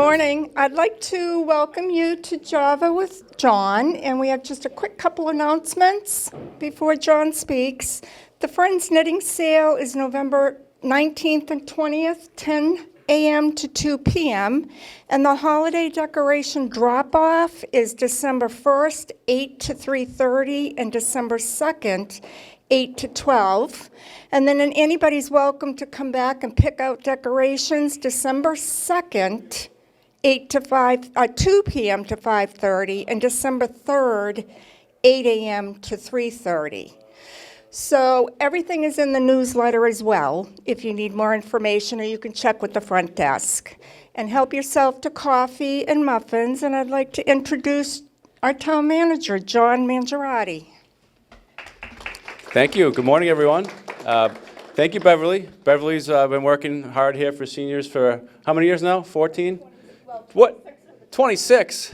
morning. I'd like to welcome you to Java with John, and we have just a quick couple announcements before John speaks. The Friends Knitting Sale is November 19th and 20th, 10 a.m. to 2 p.m., and the holiday decoration drop-off is December 1st, 8 to 3:30, and December 2nd, 8 to 12. And then anybody's welcome to come back and pick out decorations December 2nd, 2 p.m. to 5:30, and December 3rd, 8 a.m. to 3:30. So everything is in the newsletter as well, if you need more information, or you can check with the front desk. And help yourself to coffee and muffins, and I'd like to introduce our town manager, John Mangiaratti. Thank you. Good morning, everyone. Thank you, Beverly. Beverly's been working hard here for seniors for how many years now? 14? What? 26?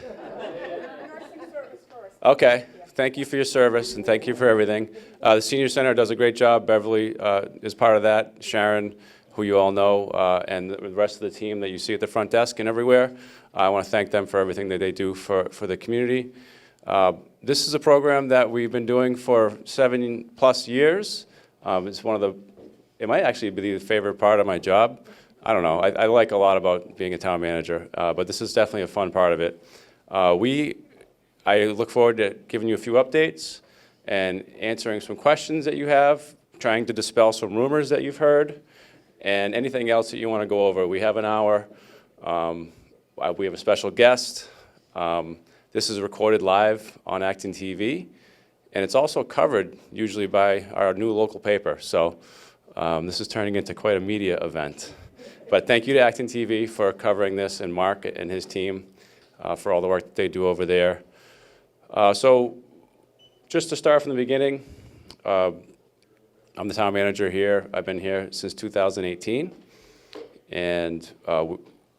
Okay. Thank you for your service, and thank you for everything. The Senior Center does a great job. Beverly is part of that. Sharon, who you all know, and the rest of the team that you see at the front desk and everywhere. I want to thank them for everything that they do for the community. This is a program that we've been doing for 7+ years. It's one of the, it might actually be the favorite part of my job. I don't know. I like a lot about being a town manager, but this is definitely a fun part of it. I look forward to giving you a few updates and answering some questions that you have, trying to dispel some rumors that you've heard, and anything else that you want to go over. We have an hour. We have a special guest. This is recorded live on ActonTV, and it's also covered usually by our new local paper. So this is turning into quite a media event. But thank you to ActonTV for covering this, and Mark and his team for all the work that they do over there. So just to start from the beginning, I'm the town manager here. I've been here since 2018, and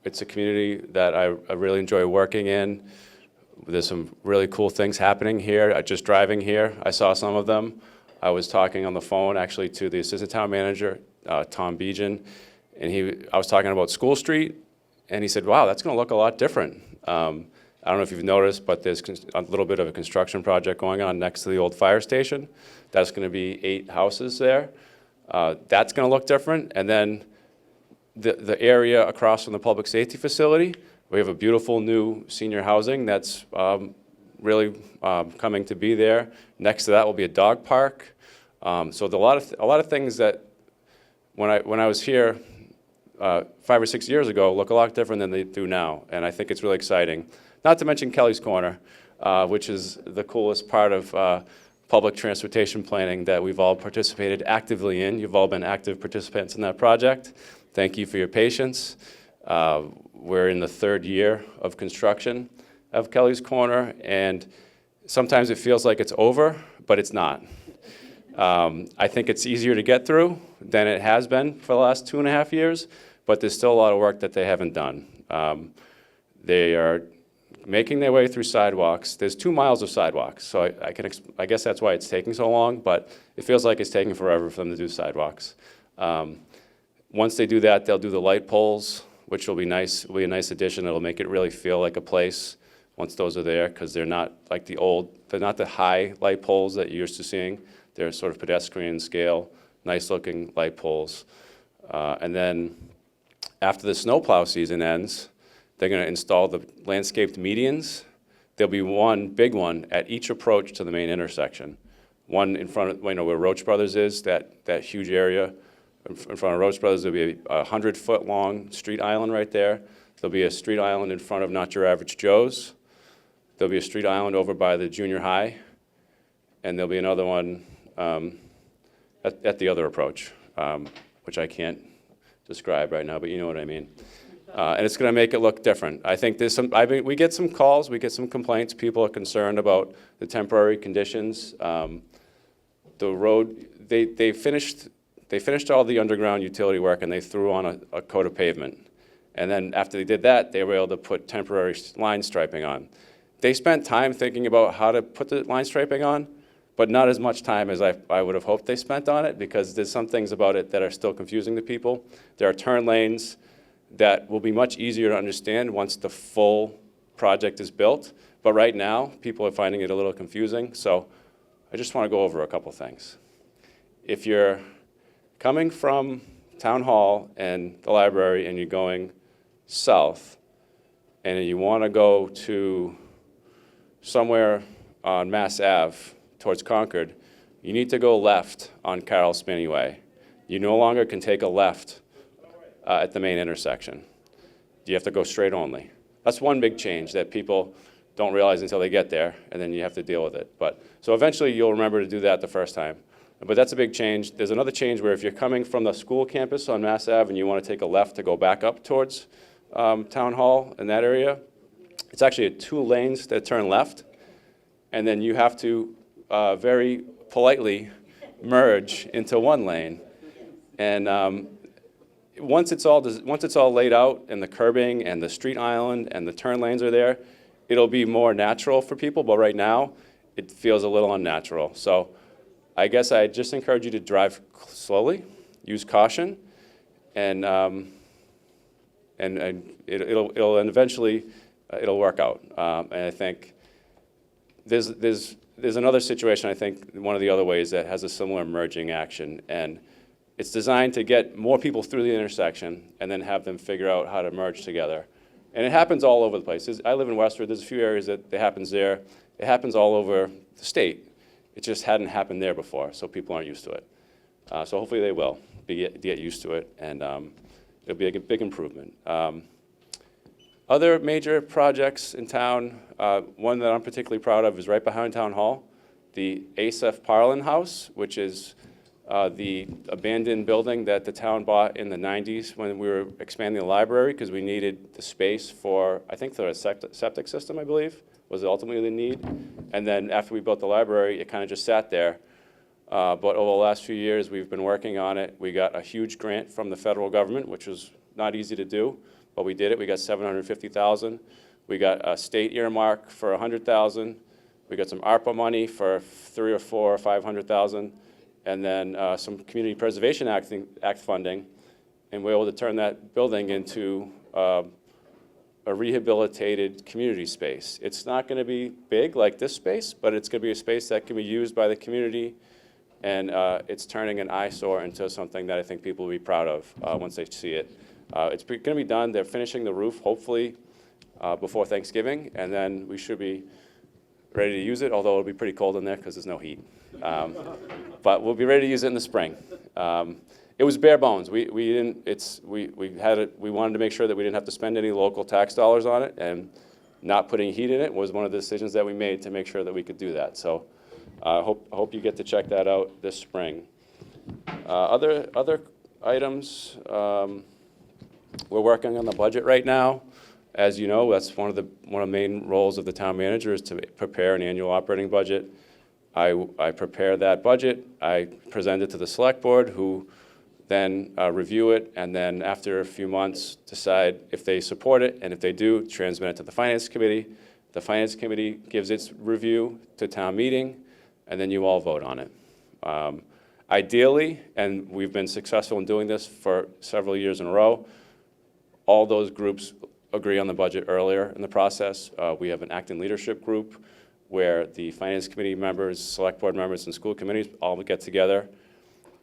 it's a community that I really enjoy working in. There's some really cool things happening here. Just driving here, I saw some of them. I was talking on the phone actually to the assistant town manager, Tom Beejan, and I was talking about School Street, and he said, wow, that's going to look a lot different. I don't know if you've noticed, but there's a little bit of a construction project going on next to the old fire station. That's going to be 8 houses there. That's going to look different. And then the area across from the public safety facility, we have a beautiful new senior housing that's really coming to be there. Next to that will be a dog park. So a lot of things that when I was here 5 or 6 years ago look a lot different than they do now, and I think it's really exciting. Not to mention Kelly's Corner, which is the coolest part of public transportation planning that we've all participated actively in. You've all been active participants in that project. Thank you for your patience. We're in the 3rd year of construction of Kelly's Corner, and sometimes it feels like it's over, but it's not. I think it's easier to get through than it has been for the last 2.5 years, but there's still a lot of work that they haven't done. They are making their way through sidewalks. There's 2 miles of sidewalks, so I guess that's why it's taking so long, but it feels like it's taking forever for them to do sidewalks. Once they do that, they'll do the light poles, which will be nice. It'll be a nice addition. It'll make it really feel like a place once those are there, because they're not like they're not the high light poles that you're used to seeing. They're sort of pedestrian scale, nice looking light poles. And then after the snowplow season ends, they're going to install the landscaped medians. There'll be one big one at each approach to the main intersection. One in front of, where Roach Brothers is, that huge area in front of Roach Brothers. There'll be a 100-foot long street island right there. There'll be a street island in front of Not Your Average Joe's. There'll be a street island over by the junior high. And there'll be another one at the other approach, which I can't describe right now, but you know what I mean. And it's going to make it look different. I think there's we get some calls, we get some complaints. People are concerned about the temporary conditions. The road, they finished all the underground utility work, and they threw on a coat of pavement. And then after they did that, they were able to put temporary line striping on. They spent time thinking about how to put the line striping on, but not as much time as I would have hoped they spent on it, because there's some things about it that are still confusing to people. There are turn lanes. that will be much easier to understand once the full project is built. But right now, people are finding it a little confusing. So I just want to go over a couple things. If you're coming from Town Hall and the library and you're going south, and you want to go to somewhere on Mass Ave towards Concord, you need to go left on Carroll Spinney Way. You no longer can take a left at the main intersection. You have to go straight only. That's one big change that people don't realize until they get there, and then you have to deal with it. But so eventually you'll remember to do that the first time. But that's a big change. There's another change where if you're coming from the school campus on Mass Ave and you want to take a left to go back up towards Town Hall in that area, it's actually 2 lanes that turn left, and then you have to very politely merge into 1 lane. And once it's all laid out and the curbing and the street island and the turn lanes are there, it'll be more natural for people. But right now, it feels a little unnatural. So I guess I just encourage you to drive slowly, use caution, and it'll eventually it'll work out. And I think there's another situation. I think one of the other ways that has a similar merging action, and it's designed to get more people through the intersection and then have them figure out how to merge together. And it happens all over the place. I live in Westford. There's a few areas that it happens there. It happens all over the state. It just hadn't happened there before, so people aren't used to it. So hopefully they will get used to it, and it'll be a big improvement. Other major projects in town, one that I'm particularly proud of is right behind Town Hall, the Asaph Parlin House, which is the abandoned building that the town bought in the 90s when we were expanding the library because we needed the space for, I think, the septic system, I believe, was ultimately the need. And then after we built the library, it kind of just sat there. But over the last few years, we've been working on it. We got a huge grant from the federal government, which was not easy to do, but we did it. We got $750,000. We got a state earmark for $100,000. We got some ARPA money for $300,000 or $400,000 or $500,000. And then some Community Preservation Act funding, and we're able to turn that building into a rehabilitated community space. It's not going to be big like this space, but it's going to be a space that can be used by the community, and it's turning an eyesore into something that I think people will be proud of once they see it. It's going to be done. They're finishing the roof, hopefully, before Thanksgiving, and then we should be ready to use it, although it'll be pretty cold in there because there's no heat. But we'll be ready to use it in the spring. It was bare bones. We wanted to make sure that we didn't have to spend any local tax dollars on it, and not putting heat in it was one of the decisions that we made to make sure that we could do that. So I hope you get to check that out this spring. Other items, we're working on the budget right now. As you know, that's one of the main roles of the town manager is to prepare an annual operating budget. I prepare that budget, I present it to the select board, who then review it, and then after a few months decide if they support it, and if they do, transmit it to the finance committee. The finance committee gives its review to town meeting, and then you all vote on it. Ideally, and we've been successful in doing this for several years in a row, all those groups agree on the budget earlier in the process. We have an Acton leadership group where the finance committee members, select board members, and school committees all get together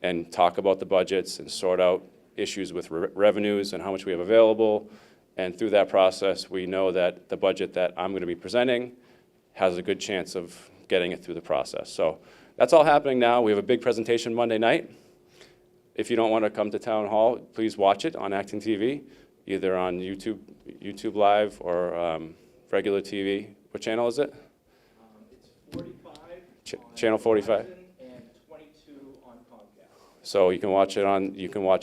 and talk about the budgets and sort out issues with revenues and how much we have available. And through that process, we know that the budget that I'm going to be presenting has a good chance of getting it through the process. So that's all happening now. We have a big presentation Monday night. If you don't want to come to Town Hall, please watch it on ActonTV, either on YouTube Live or regular TV. What channel is it? It's 45. Channel 45. And 22 on Comcast. So you can watch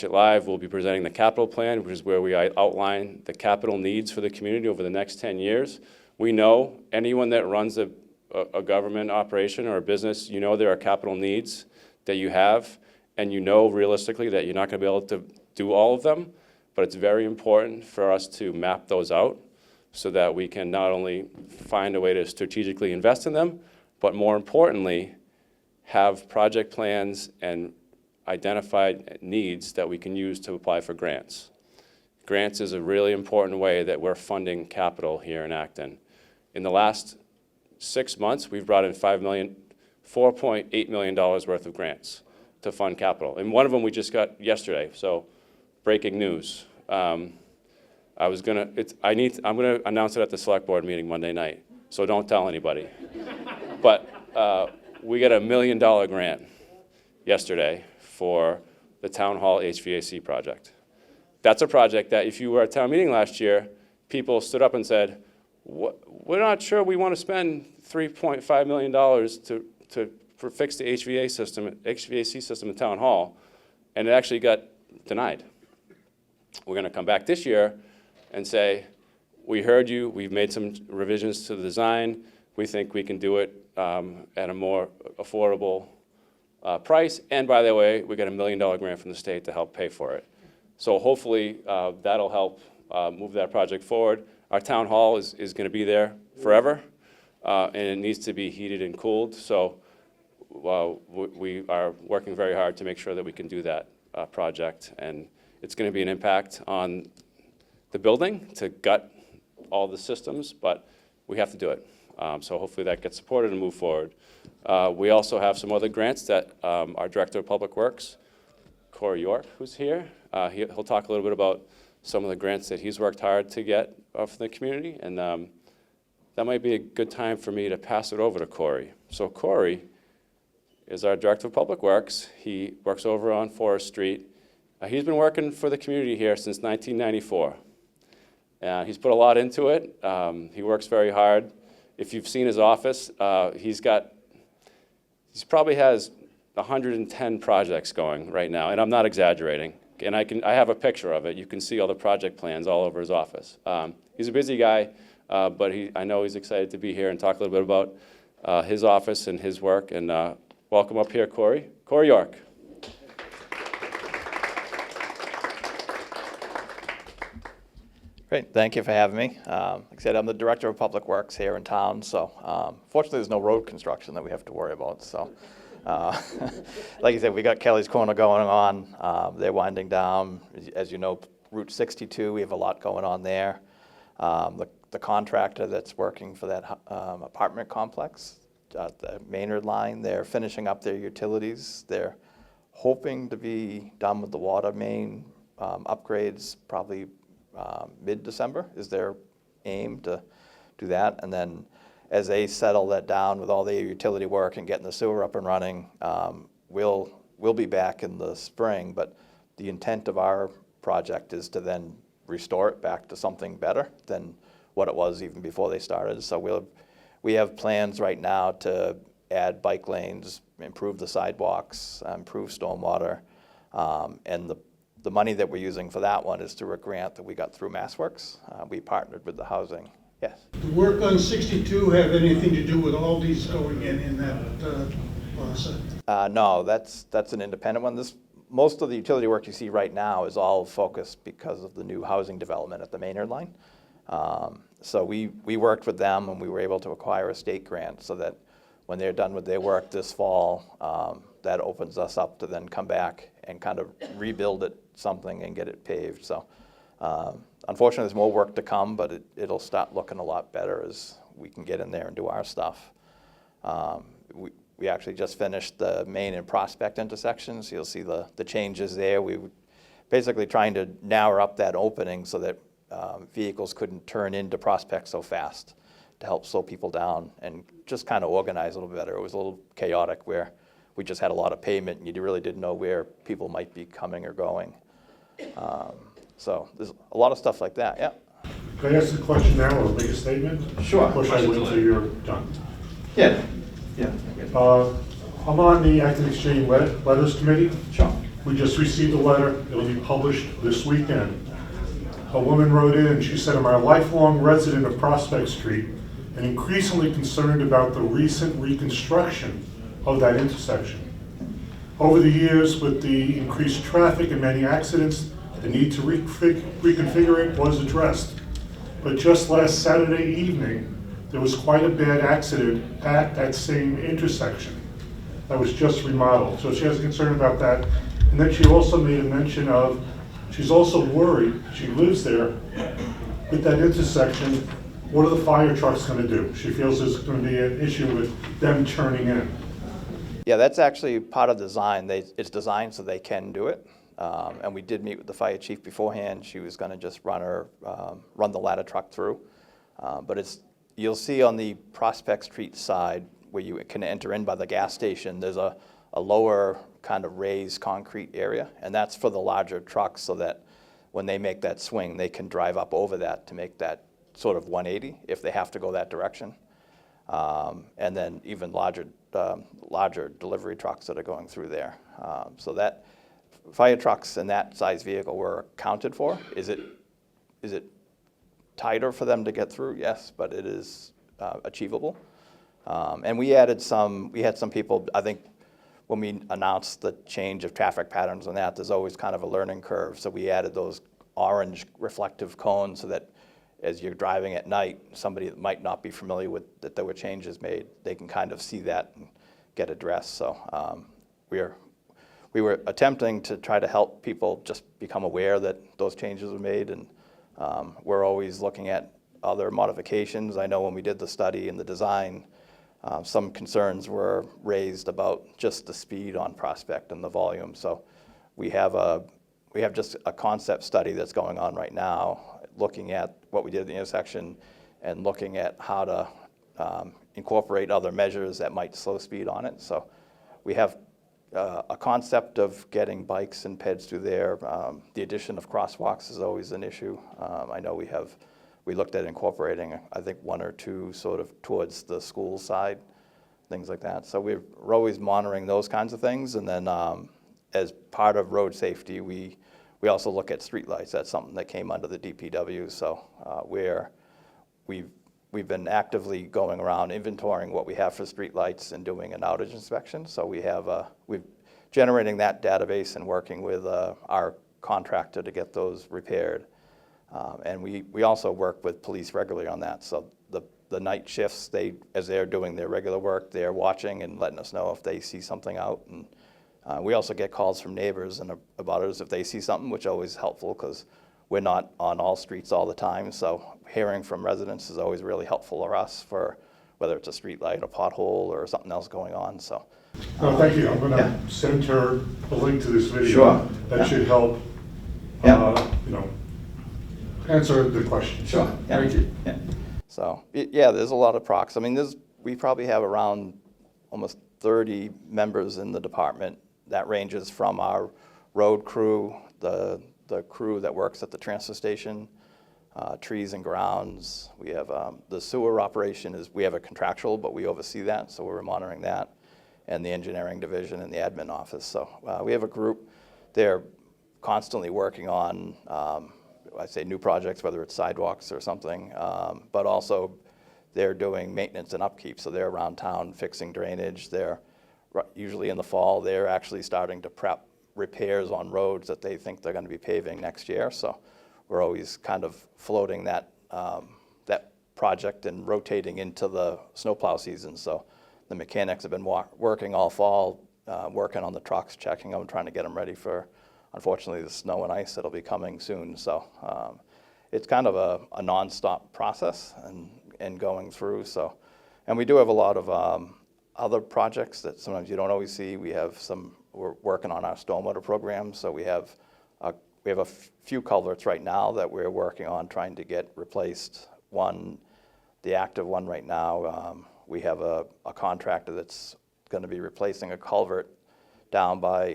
it live. We'll be presenting the capital plan, which is where we outline the capital needs for the community over the next 10 years. We know anyone that runs a government operation or a business, you know there are capital needs that you have, and you know realistically that you're not going to be able to do all of them, but it's very important for us to map those out so that we can not only find a way to strategically invest in them, but more importantly, have project plans and identified needs that we can use to apply for grants. grants is a really important way that we're funding capital here in Acton. In the last 6 months, we've brought in $4.8 million worth of grants to fund capital. And one of them we just got yesterday, so breaking news. I'm gonna announce it at the select board meeting Monday night, so don't tell anybody. But we got $1 million grant yesterday for the town hall HVAC project. That's a project that if you were at town meeting last year, people stood up and said, we're not sure we want to spend $3.5 million to fix the HVAC system in town hall, and it actually got denied. We're going to come back this year and say, we heard you, we've made some revisions to the design, we think we can do it at a more affordable price, and by the way, we got $1 million grant from the state to help pay for it. So hopefully that'll help move that project forward. Our town hall is going to be there forever, and it needs to be heated and cooled, so we are working very hard to make sure that we can do that project, and it's going to be an impact on the building to gut all the systems, but we have to do it. So hopefully that gets supported and move forward. We also have some other grants that our Director of Public Works, Corey York, who's here, he'll talk a little bit about some of the grants that he's worked hard to get from the community, and that might be a good time for me to pass it over to Corey. So Corey is our Director of Public Works. He works over on Forest Street. He's been working for the community here since 1994. He's put a lot into it. He works very hard. If you've seen his office, he probably has 110 projects going right now, and I'm not exaggerating. And I have a picture of it. You can see all the project plans all over his office. He's a busy guy, but I know he's excited to be here and talk a little bit about his office and his work. And welcome up here, Corey. Corey York. Great, thank you for having me. Like I said, I'm the Director of Public Works here in town, so fortunately there's no road construction that we have to worry about. So, like you said, we got Kelly's Corner going on. They're winding down. As you know, Route 62, we have a lot going on there. The contractor that's working for that apartment complex, the Maynard line, they're finishing up their utilities. They're hoping to be done with the water main upgrades probably mid-December is their aim to do that. And then as they settle that down with all the utility work and getting the sewer up and running, we'll be back in the spring. But the intent of our project is to then restore it back to something better than what it was even before they started. So we have plans right now to add bike lanes, improve the sidewalks, improve stormwater, and the money that we're using for that one is through a grant that we got through MassWorks. We partnered with the housing. Yes? The work on 62 have anything to do with all these going in that process? No, that's an independent one. Most of the utility work you see right now is all focused because of the new housing development at the Maynard line. So we worked with them and we were able to acquire a state grant so that when they're done with their work this fall, that opens us up to then come back and kind of rebuild it something and get it paved. So unfortunately there's more work to come, but it'll start looking a lot better as we can get in there and do our stuff. We actually just finished the Main and Prospect intersections. You'll see the changes there. We were basically trying to narrow up that opening so that vehicles couldn't turn into Prospect so fast to help slow people down and just kind of organize a little better. It was a little chaotic where we just had a lot of pavement and you really didn't know where people might be coming or going. So there's a lot of stuff like that, yeah. Can I ask a question now or make a statement? Sure. Of course, I wait until you're done. Yeah. I'm on the Acton Exchange Letters Committee. Sure. We just received a letter. It'll be published this weekend. A woman wrote in and she said, I'm a lifelong resident of Prospect Street and increasingly concerned about the recent reconstruction of that intersection. Over the years, with the increased traffic and many accidents, the need to reconfigure it was addressed. But just last Saturday evening, there was quite a bad accident at that same intersection that was just remodeled. So she has a concern about that. And then she also made a mention of She's also worried, she lives there, with that intersection, what are the fire trucks gonna do? She feels there's gonna be an issue with them turning in. Yeah, that's actually part of design. It's designed so they can do it. And we did meet with the fire chief beforehand. She was gonna just run the ladder truck through. But you'll see on the Prospect Street side where you can enter in by the gas station, there's a lower kind of raised concrete area. And that's for the larger trucks so that when they make that swing, they can drive up over that to make that sort of 180 if they have to go that direction. And then even larger delivery trucks that are going through there. So that fire trucks and that size vehicle were accounted for. Is it tighter for them to get through? Yes, but it is achievable. And we had some people, I think when we announced the change of traffic patterns on that, there's always kind of a learning curve. So we added those orange reflective cones so that as you're driving at night, somebody that might not be familiar with that there were changes made, they can kind of see that and get addressed. So we were attempting to try to help people just become aware that those changes were made, and we're always looking at other modifications. I know when we did the study and the design, some concerns were raised about just the speed on Prospect and the volume. So we have just a concept study that's going on right now, looking at what we did at the intersection and looking at how to incorporate other measures that might slow speed on it. So we have a concept of getting bikes and peds through there. The addition of crosswalks is always an issue. I know we looked at incorporating, I think, one or two sort of towards the school side, things like that. So we're always monitoring those kinds of things. And then as part of road safety, we also look at streetlights. That's something that came under the DPW. So we've been actively going around inventorying what we have for streetlights and doing an outage inspection. So we've generating that database and working with our contractor to get those repaired. And we also work with police regularly on that. So the night shifts, as they're doing their regular work, they're watching and letting us know if they see something out. And we also get calls from neighbors and abutters if they see something, which is always helpful because we're not on all streets all the time. So hearing from residents is always really helpful for us for whether it's a street light, a pothole, or something else going on. So. No, thank you. I'm gonna send her a link to this video. Sure. That should help, answer the question. Sure. Thank you. Yeah. So, yeah, there's a lot of procs. I mean, we probably have around almost 30 members in the department. That ranges from our road crew, the crew that works at the transfer station, trees and grounds. We have the sewer operation we have a contractual, but we oversee that, so we're monitoring that, and the engineering division and the admin office. So we have a group. They're constantly working on I say new projects, whether it's sidewalks or something, but also they're doing maintenance and upkeep. So they're around town fixing drainage. They're usually in the fall, they're actually starting to prep repairs on roads that they think they're going to be paving next year. So we're always kind of floating that project and rotating into the snowplow season. So the mechanics have been working all fall, working on the trucks, checking them, trying to get them ready for, unfortunately, the snow and ice that'll be coming soon. So it's kind of a nonstop process and going through. So, and we do have a lot of other projects that sometimes you don't always see. We're working on our stormwater program. So we have a few culverts right now that we're working on trying to get replaced. The active one right now, we have a contractor that's going to be replacing a culvert down by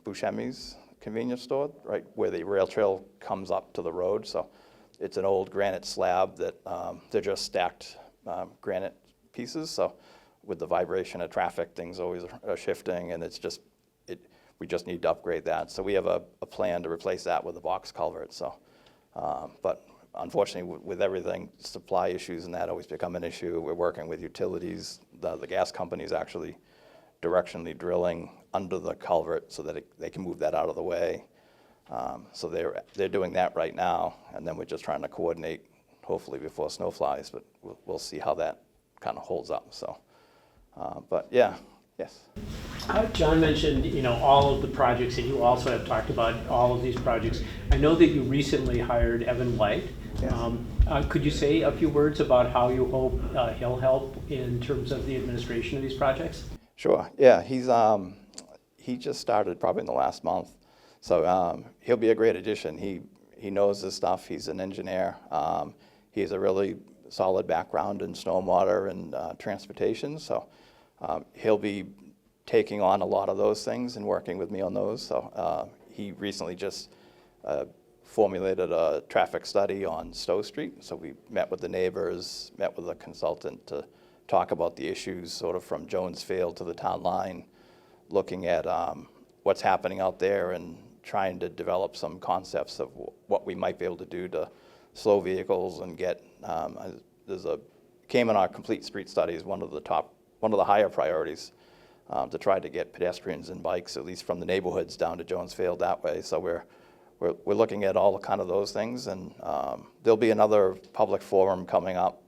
Buscemi's convenience store, right where the rail trail comes up to the road. So it's an old granite slab that they're just stacked granite pieces. So with the vibration of traffic, things always are shifting, and we just need to upgrade that. So we have a plan to replace that with a box culvert. So, but unfortunately, with everything, supply issues and that always become an issue. We're working with utilities. The gas company's actually directionally drilling under the culvert so that they can move that out of the way. So they're doing that right now, and then we're just trying to coordinate, hopefully before snow flies. But we'll see how that kind of holds up. So, but yeah, Yes. John mentioned, all of the projects, and you also have talked about all of these projects. I know that you recently hired Evan White. Yes. Could you say a few words about how you hope he'll help in terms of the administration of these projects? Sure. Yeah, he just started probably in the last month, so he'll be a great addition. He knows his stuff. He's an engineer. He has a really solid background in stormwater and transportation, so he'll be taking on a lot of those things and working with me on those. So he recently just formulated a traffic study on Stowe Street. So we met with the neighbors, met with a consultant to talk about the issues sort of from Jones Field to the town line, looking at what's happening out there and trying to develop some concepts of what we might be able to do to slow vehicles and get, came in our complete street study is one of the higher priorities to try to get pedestrians and bikes, at least from the neighborhoods down to Jones Field that way. So we're looking at all kind of those things, and there'll be another public forum coming up,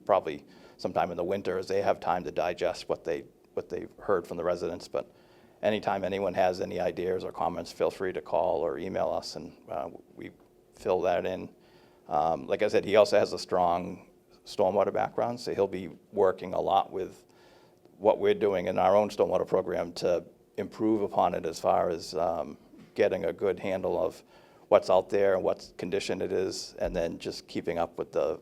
probably sometime in the winter, as they have time to digest what they've heard from the residents. But anytime anyone has any ideas or comments, feel free to call or email us, and we fill that in. Like I said, he also has a strong stormwater background, so he'll be working a lot with what we're doing in our own stormwater program to improve upon it as far as getting a good handle of what's out there and what condition it is, and then just keeping up with the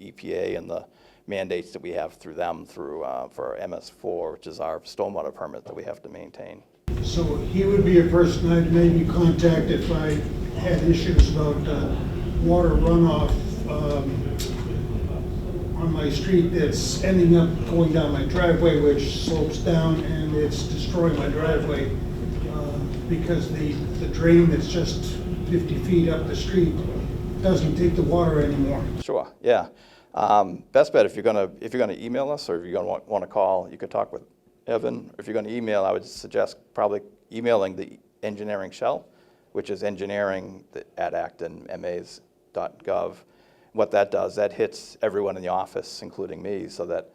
EPA and the mandates that we have through them for MS4, which is our stormwater permit that we have to maintain. So he would be a person I'd maybe contact if I had issues about water runoff on my street that's ending up going down my driveway, which slopes down and it's destroying my driveway because the drain that's just 50 feet up the street doesn't take the water anymore. Sure, yeah. Best bet, if you're gonna email us, or if you're gonna want to call, you could talk with Evan. If you're gonna email, I would suggest probably emailing the engineering shell, which is engineering@actonmas.gov. What that does, that hits everyone in the office, including me, so that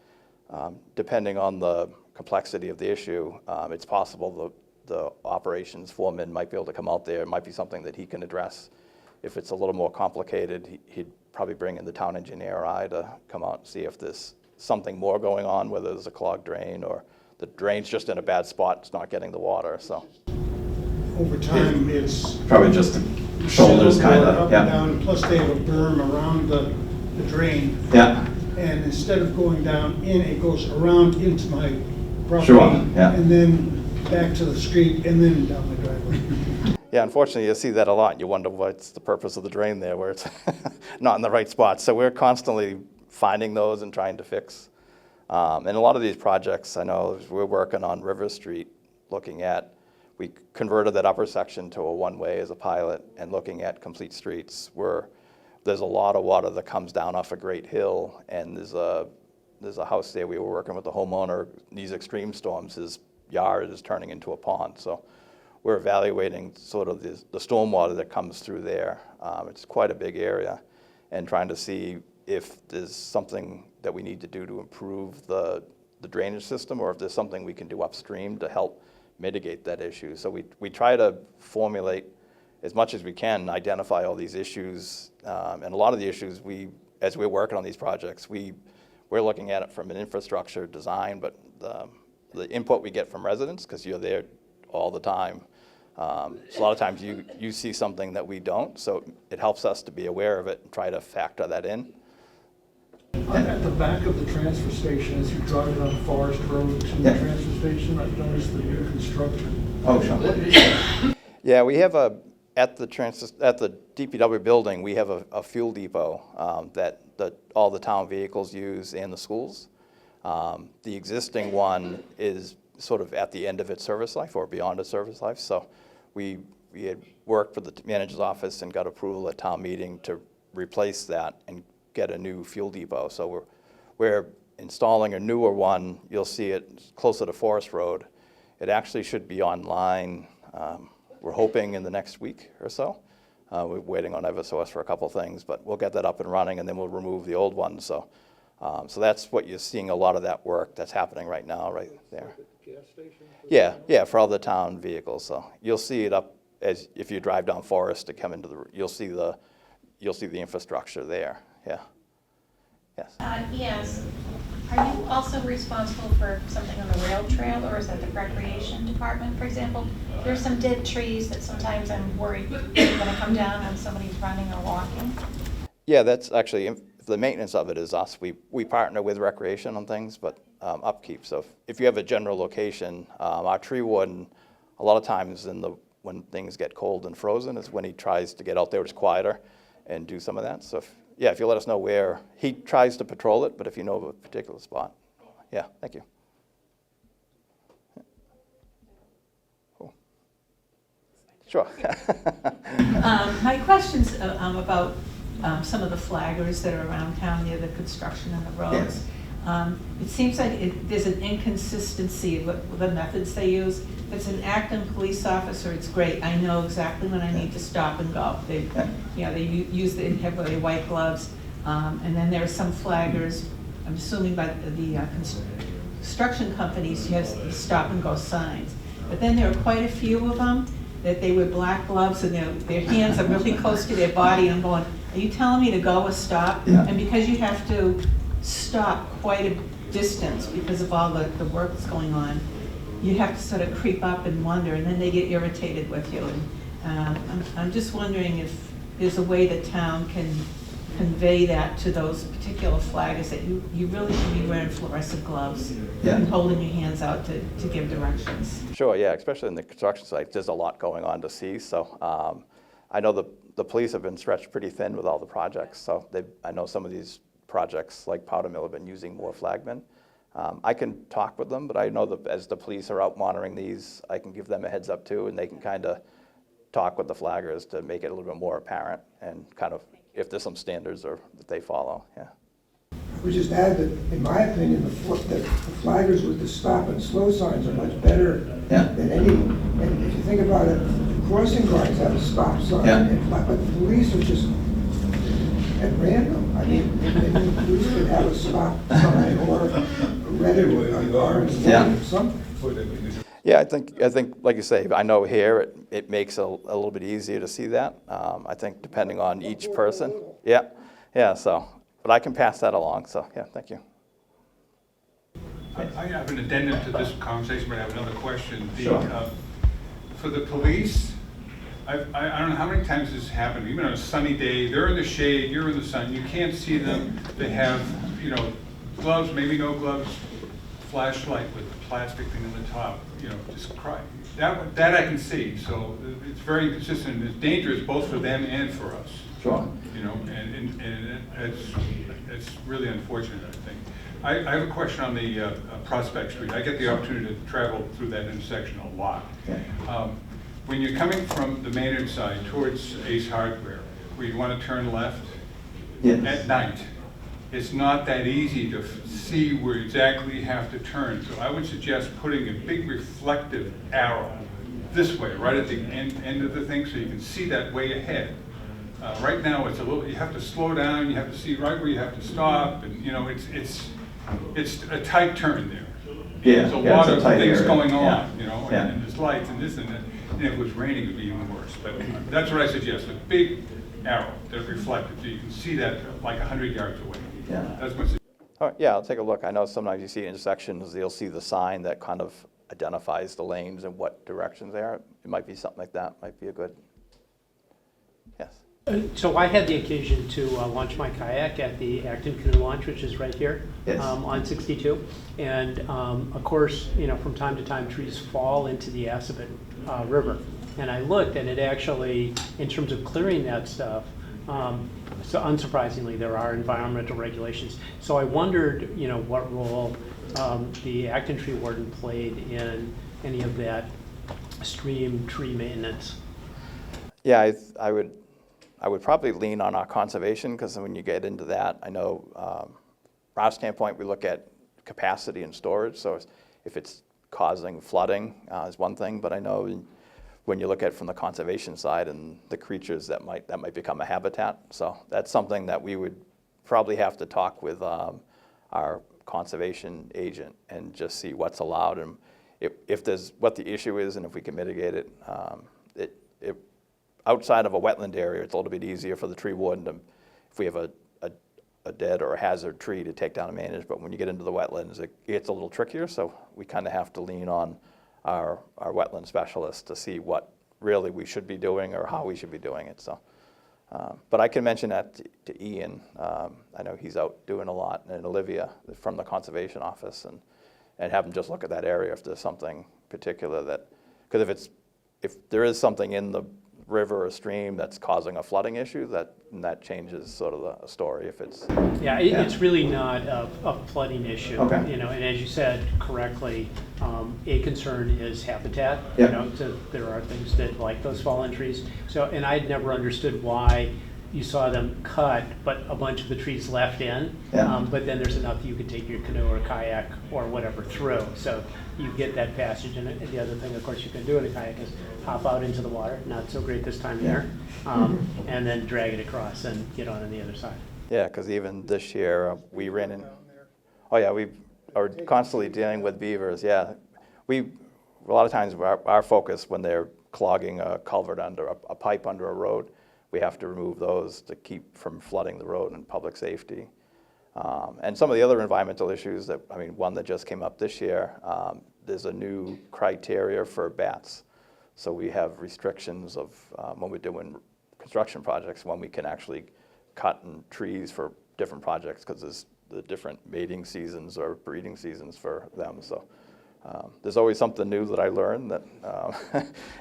depending on the complexity of the issue, it's possible the operations foreman might be able to come out there. It might be something that he can address. If it's a little more complicated, he'd probably bring in the town engineer or I to come out and see if there's something more going on, whether there's a clogged drain or the drain's just in a bad spot, it's not getting the water, so. Over time, it's Probably just the shoulders kind up of, and yeah. down, plus they have a berm around the drain. Yeah, And instead of going down in, it goes around into my property. Sure, yeah. And then back to the street and then down my driveway. yeah, unfortunately, you see that a lot, and you wonder what's the purpose of the drain there, where it's not in the right spot. So we're constantly finding those and trying to fix. And a lot of these projects, I know, we're working on River Street, we converted that upper section to a one-way as a pilot, and looking at complete streets where there's a lot of water that comes down off a great hill, and there's a house there, we were working with the homeowner, these extreme storms, his yard is turning into a pond. So we're evaluating sort of the stormwater that comes through there. It's quite a big area, and trying to see if there's something that we need to do to improve the drainage system, or if there's something we can do upstream to help mitigate that issue. So we try to formulate as much as we can, identify all these issues, and a lot of the issues as we're working on these projects, we're looking at it from an infrastructure design, but the input we get from residents, because you're there all the time, so a lot of times you see something that we don't, so it helps us to be aware of it and try to factor that in. At the back of the transfer station, as you're driving on Forest Road to the transfer station, I've noticed the new construction. Oh, sure. Yeah, we have at the DPW building, we have a fuel depot that all the town vehicles use and the schools. The existing one is sort of at the end of its service life or beyond its service life. So we had worked for the manager's office and got approval at town meeting to replace that and get a new fuel depot. So we're installing a newer one. You'll see it closer to Forest Road. It actually should be online, we're hoping in the next week or so. We're waiting on Eversource for a couple things, but we'll get that up and running, and then we'll remove the old one. So So that's what you're seeing, a lot of that work that's happening right now, right there. Yeah, yeah, for all the town vehicles. So you'll see it up as if you drive down Forest to come into the. You'll see the infrastructure there. Yeah. Yes. Yes. Are you also responsible for something on the rail trail, or is that the recreation department, for example? There's some dead trees that sometimes I'm worried are going to come down when somebody's running or walking. Yeah, that's actually, the maintenance of it is us. We partner with recreation on things, but upkeep. So if you have a general location, our tree warden, a lot of times when things get cold and frozen is when he tries to get out there, it's quieter, and do some of that. So if you let us know where, he tries to patrol it, but if you know of a particular spot. Yeah, thank you. Cool. Sure. My question's about some of the flaggers that are around town near the construction and the roads. It seems like there's an inconsistency with the methods they use. If it's an Acton police officer, it's great. I know exactly when I need to stop and go. They have their white gloves. And then there are some flaggers, I'm assuming by the construction companies, you have the stop and go signs. But then there are quite a few of them that they wear black gloves and their hands are really close to their body. And I'm going, are you telling me to go or stop? Yeah. And because you have to stop quite a distance because of all the work that's going on, you have to sort of creep up and wonder, and then they get irritated with you. And I'm just wondering if there's a way the town can convey that to those particular flaggers, that you really should be wearing fluorescent gloves and holding your hands out to give directions. Sure, yeah, especially in the construction sites, there's a lot going on to see. So I know the police have been stretched pretty thin with all the projects. So I know some of these projects like Powder Mill have been using more flagmen. I can talk with them, but I know that as the police are out monitoring these, I can give them a heads up too, and they can kind of talk with the flaggers to make it a little bit more apparent and kind of if there's some standards that they follow. Yeah. I would just add that, in my opinion, the flaggers with the stop and slow signs are much better than any. And if you think about it, crossing guards have a stop sign, but the police are just at random. I mean, the police could have a stop sign or a red or orange or something. Yeah, I think, like you say, I know here it makes it a little bit easier to see that. I think depending on each person. Yeah. So, but I can pass that along. So, yeah, thank you. I have an addendum to this conversation, but I have another question. Sure. For the police, I don't know how many times this has happened. Even on a sunny day, they're in the shade, you're in the sun. You can't see them. They have, gloves, maybe no gloves, flashlight with a plastic thing on the top. Just cry. That I can see. So it's very inconsistent. It's dangerous both for them and for us. Sure. And it's really unfortunate, I think. I have a question on the Prospect Street. I get the opportunity to travel through that intersection a lot. When you're coming from the Maynard side towards Ace Hardware, where you want to turn left at night, it's not that easy to see where exactly you have to turn. So I would suggest putting a big reflective arrow this way, right at the end of the thing, so you can see that way ahead. Right now, it's you have to slow down, you have to see right where you have to stop, and it's a tight turn there. There's a lot of things going on, and there's lights and this and that. And if it was raining, it would be even worse. But that's what I suggest, a big arrow that's reflective, so you can see that like 100 yards away. That's my suggestion. All right, yeah, I'll take a look. I know sometimes you see intersections, you'll see the sign that kind of identifies the lanes and what directions they are. It might be something like that, might be a good, yes. So I had the occasion to launch my kayak at the Acton Canoe Launch, which is right here on 62. And of course, from time to time, trees fall into the Assabet River. And I looked, and it actually, in terms of clearing that stuff, so unsurprisingly, there are environmental regulations. So I wondered, what role the Acton tree warden played in any of that stream tree maintenance. Yeah, I would probably lean on our conservation, because when you get into that, I know from our standpoint, we look at capacity and storage. So if it's causing flooding is one thing, but I know when you look at it from the conservation side and the creatures that might become a habitat. So that's something that we would probably have to talk with our conservation agent and just see what's allowed and if there's, what the issue is and if we can mitigate it. Outside of a wetland area, it's a little bit easier for the tree warden to, if we have a dead or a hazard tree to take down and manage, but when you get into the wetlands, it gets a little trickier, so we kind of have to lean on our wetland specialists to see what really we should be doing or how we should be doing it. So, but I can mention that to Ian. I know he's out doing a lot, and Olivia from the conservation office, and have them just look at that area if there's something particular that, because if there is something in the river or stream that's causing a flooding issue, that changes sort of the story. If it's it's really not a flooding issue. Okay. You know, and as you said correctly, a concern is habitat. Yeah. You know, there are things that like those fallen trees. So, and I'd never understood why you saw them cut, but a bunch of the trees left in. Yeah. But then there's enough that you could take your canoe or kayak or whatever through. So you get that passage. And the other thing, of course, you can do in a kayak is hop out into the water. Not so great this time of year. And then drag it across and get on the other side. Yeah, because even this year, we ran in, oh yeah, we are constantly dealing with beavers, yeah. A lot of times our focus when they're clogging a culvert under, a pipe under a road, we have to remove those to keep from flooding the road and public safety. And some of the other environmental issues that, I mean, one that just came up this year, there's a new criteria for bats. So we have restrictions of when we're doing construction projects, when we can actually cut trees for different projects, because there's the different mating seasons or breeding seasons for them. So there's always something new that I learn that,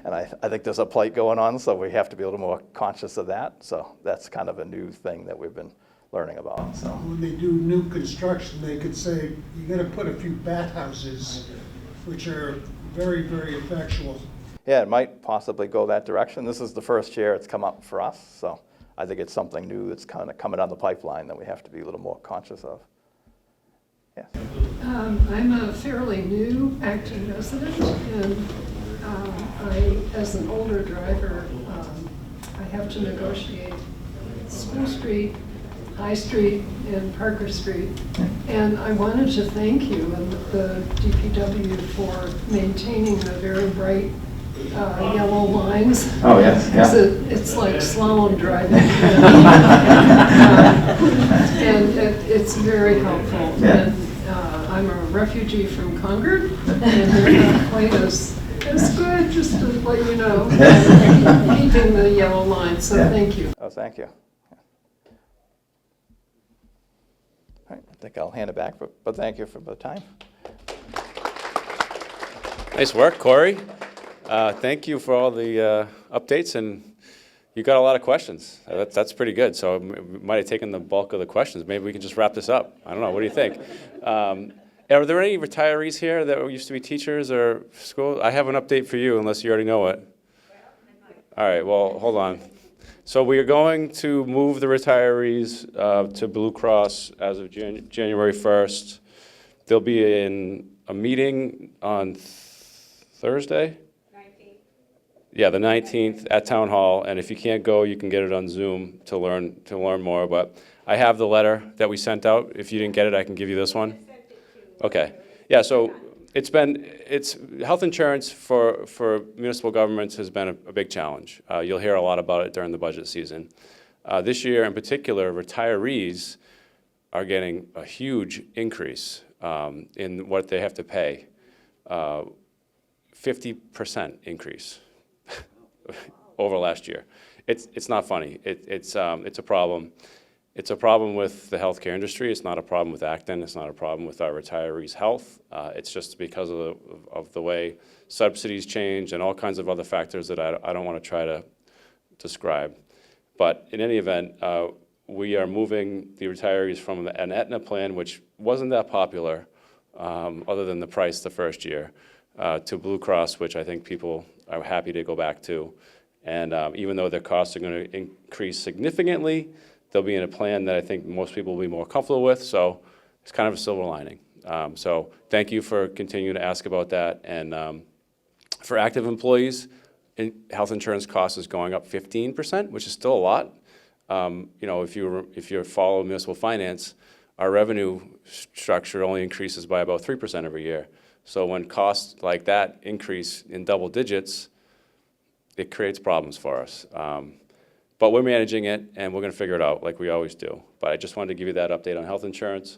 and I think there's a plight going on, so we have to be a little more conscious of that. So that's kind of a new thing that we've been learning about. So When they do new construction, they could say, you gotta put a few bat houses, which are very, very effectual. yeah, it might possibly go that direction. This is the first year it's come up for us, so I think it's something new that's kind of coming down the pipeline that we have to be a little more conscious of. Yeah. I'm a fairly new Acton resident, and as an older driver, I have to negotiate School Street, High Street, and Parker Street. And I wanted to thank you and the DPW for maintaining the very bright yellow lines. Oh, yes, yeah. Because it's like slalom driving. And it's very helpful. Yeah. And I'm a refugee from Concord, and they're not quite as good, just to let you know, keeping the yellow line, so Yeah. thank you. Oh, thank you. All right, I think I'll hand it back, but thank you for the time. Nice work, Corey. Thank you for all the updates, and you got a lot of questions. That's pretty good. So we might have taken the bulk of the questions. Maybe we can just wrap this up. I don't know. What do you think? Are there any retirees here that used to be teachers or school? I have an update for you, unless you already know it. All right. Well, hold on. So we are going to move the retirees to Blue Cross as of January 1st. They'll be in a meeting on Thursday? 19th. Yeah, the 19th at Town Hall, and if you can't go, you can get it on Zoom to learn more, but I have the letter that we sent out. If you didn't get it, I can give you this one. Okay. Yeah, so it's health insurance for municipal governments has been a big challenge. You'll hear a lot about it during the budget season. This year in particular, retirees are getting a huge increase in what they have to pay. 50% increase over last year. It's not funny. It's a problem. It's a problem with the healthcare industry. It's not a problem with Acton. It's not a problem with our retirees' health. It's just because of the way subsidies change and all kinds of other factors that I don't want to try to describe. But in any event, we are moving the retirees from an Aetna plan, which wasn't that popular, other than the price the first year, to Blue Cross, which I think people are happy to go back to. And even though their costs are going to increase significantly, they'll be in a plan that I think most people will be more comfortable with. So it's kind of a silver lining. So thank you for continuing to ask about that. And for active employees, health insurance cost is going up 15%, which is still a lot. You know, if you follow municipal finance, our revenue structure only increases by about 3% every year. So when costs like that increase in double digits, it creates problems for us. But we're managing it, and we're going to figure it out like we always do. But I just wanted to give you that update on health insurance.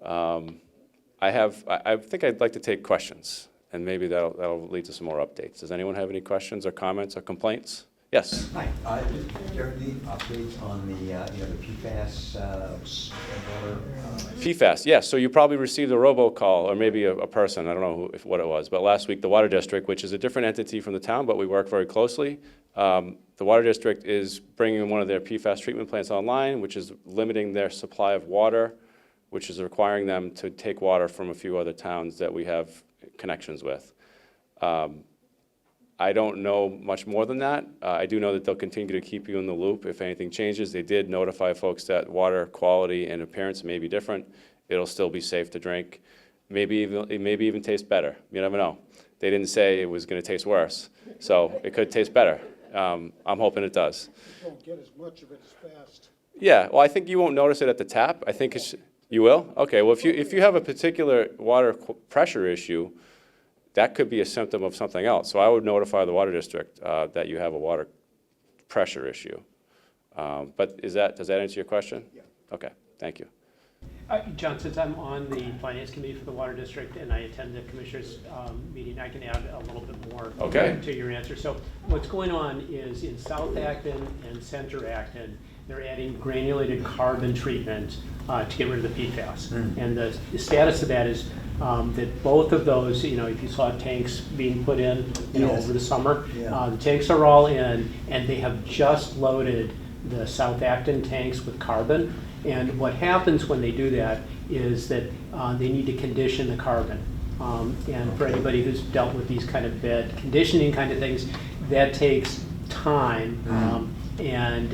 I think I'd like to take questions, and maybe that'll lead to some more updates. Does anyone have any questions or comments or complaints? Yes. Hi. Is there any updates on the PFAS water? PFAS, yes. So you probably received a robocall, or maybe a person, I don't know what it was, but last week the Water District, which is a different entity from the town, but we work very closely. The Water District is bringing one of their PFAS treatment plants online, which is limiting their supply of water, which is requiring them to take water from a few other towns that we have connections with. I don't know much more than that. I do know that they'll continue to keep you in the loop if anything changes. They did notify folks that water quality and appearance may be different. It'll still be safe to drink. It maybe even taste better. You never know. They didn't say it was going to taste worse, so it could taste better. I'm hoping it does. You won't get as much of it as fast. Yeah, well, I think you won't notice it at the tap. I think you will? Okay, well, if you have a particular water pressure issue, that could be a symptom of something else. So I would notify the Water District that you have a water pressure issue. But does that answer your question? Yeah. Okay, thank you. John, since I'm on the Finance Committee for the Water District and I attend the Commissioners' meeting, I can add a little bit more to your answer. So what's going on is in South Acton and Center Acton, they're adding granulated carbon treatment to get rid of the PFAS. And the status of that is that both of those, if you saw tanks being put in, over the summer, the tanks are all in, and they have just loaded the South Acton tanks with carbon. And what happens when they do that is that they need to condition the carbon. And for anybody who's dealt with these kind of bed conditioning kind of things, that takes time. And